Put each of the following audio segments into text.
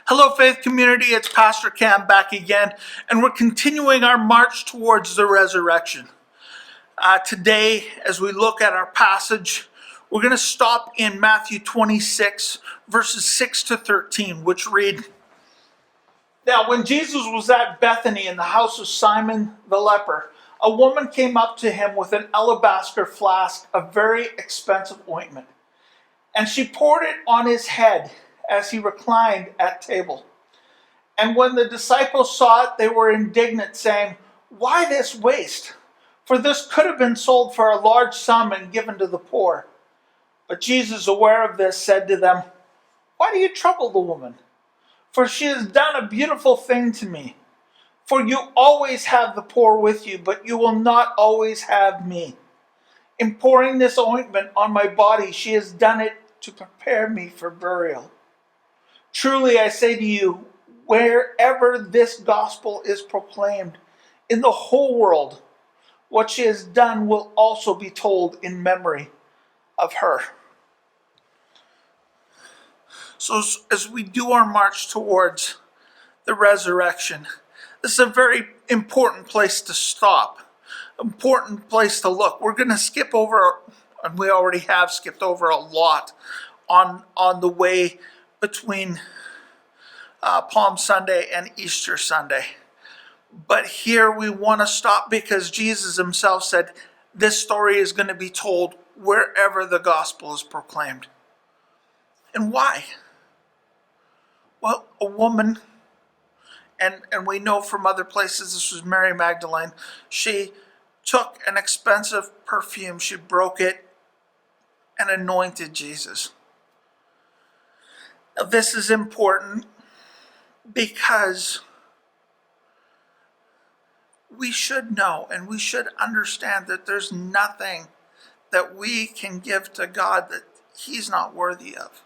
Hello, Faith Community. It's Pastor Cam back again, and we're continuing our march towards the resurrection. Today, as we look at our passage, we're going to stop in Matthew 26, verses 6 to 13, which read, "Now, when Jesus was at Bethany in the house of Simon the leper, a woman came up to him with an alabaster flask of very expensive ointment, and she poured it on his head as he reclined at table. And when the disciples saw it, they were indignant, saying, 'Why this waste? For this could have been sold for a large sum and given to the poor.' But Jesus, aware of this, said to them, 'Why do you trouble the woman? For she has done a beautiful thing to me. For you always have the poor with you, but you will not always have me. In pouring this ointment on my body, she has done it to prepare me for burial. Truly I say to you, wherever this gospel is proclaimed in the whole world, what she has done will also be told in memory of her.'" So as we do our march towards the resurrection, this is a very important place to stop, important place to look. We're going to skip over, and we already have skipped over a lot on the way between Palm Sunday and Easter Sunday. But here we want to stop because Jesus himself said this story is going to be told wherever the gospel is proclaimed. And why? Well, a woman, and we know from other places, this was Mary Magdalene, she took an expensive perfume, she broke it, and anointed Jesus. Now, this is important because we should know and we should understand that there's nothing that we can give to God that he's not worthy of.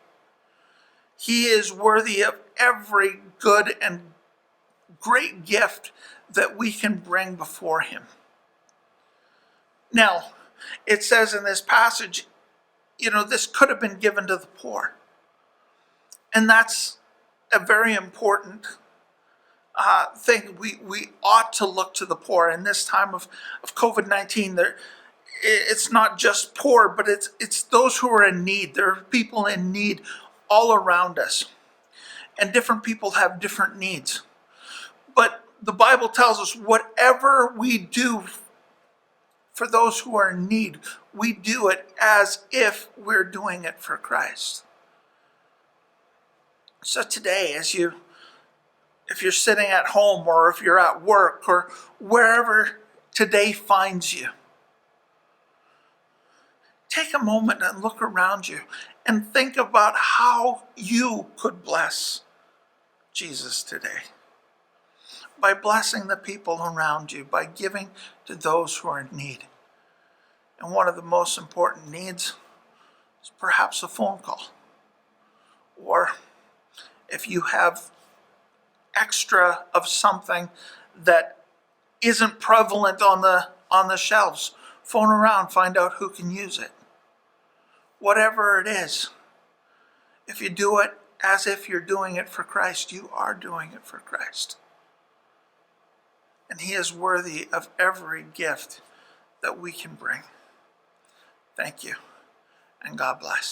He is worthy of every good and great gift that we can bring before him. Now, it says in this passage, this could have been given to the poor. And that's a very important thing. We ought to look to the poor. In this time of COVID-19, it's not just poor, but it's those who are in need. There are people in need all around us. And different people have different needs. But the Bible tells us whatever we do for those who are in need, we do it as if we're doing it for Christ. So today, if you're sitting at home or if you're at work or wherever today finds you, take a moment and look around you and think about how you could bless Jesus today. By blessing the people around you, by giving to those who are in need. And one of the most important needs is perhaps a phone call. Or if you have extra of something that isn't prevalent on the shelves, phone around, find out who can use it. Whatever it is, if you do it as if you're doing it for Christ, you are doing it for Christ. And he is worthy of every gift that we can bring. Thank you, and God bless.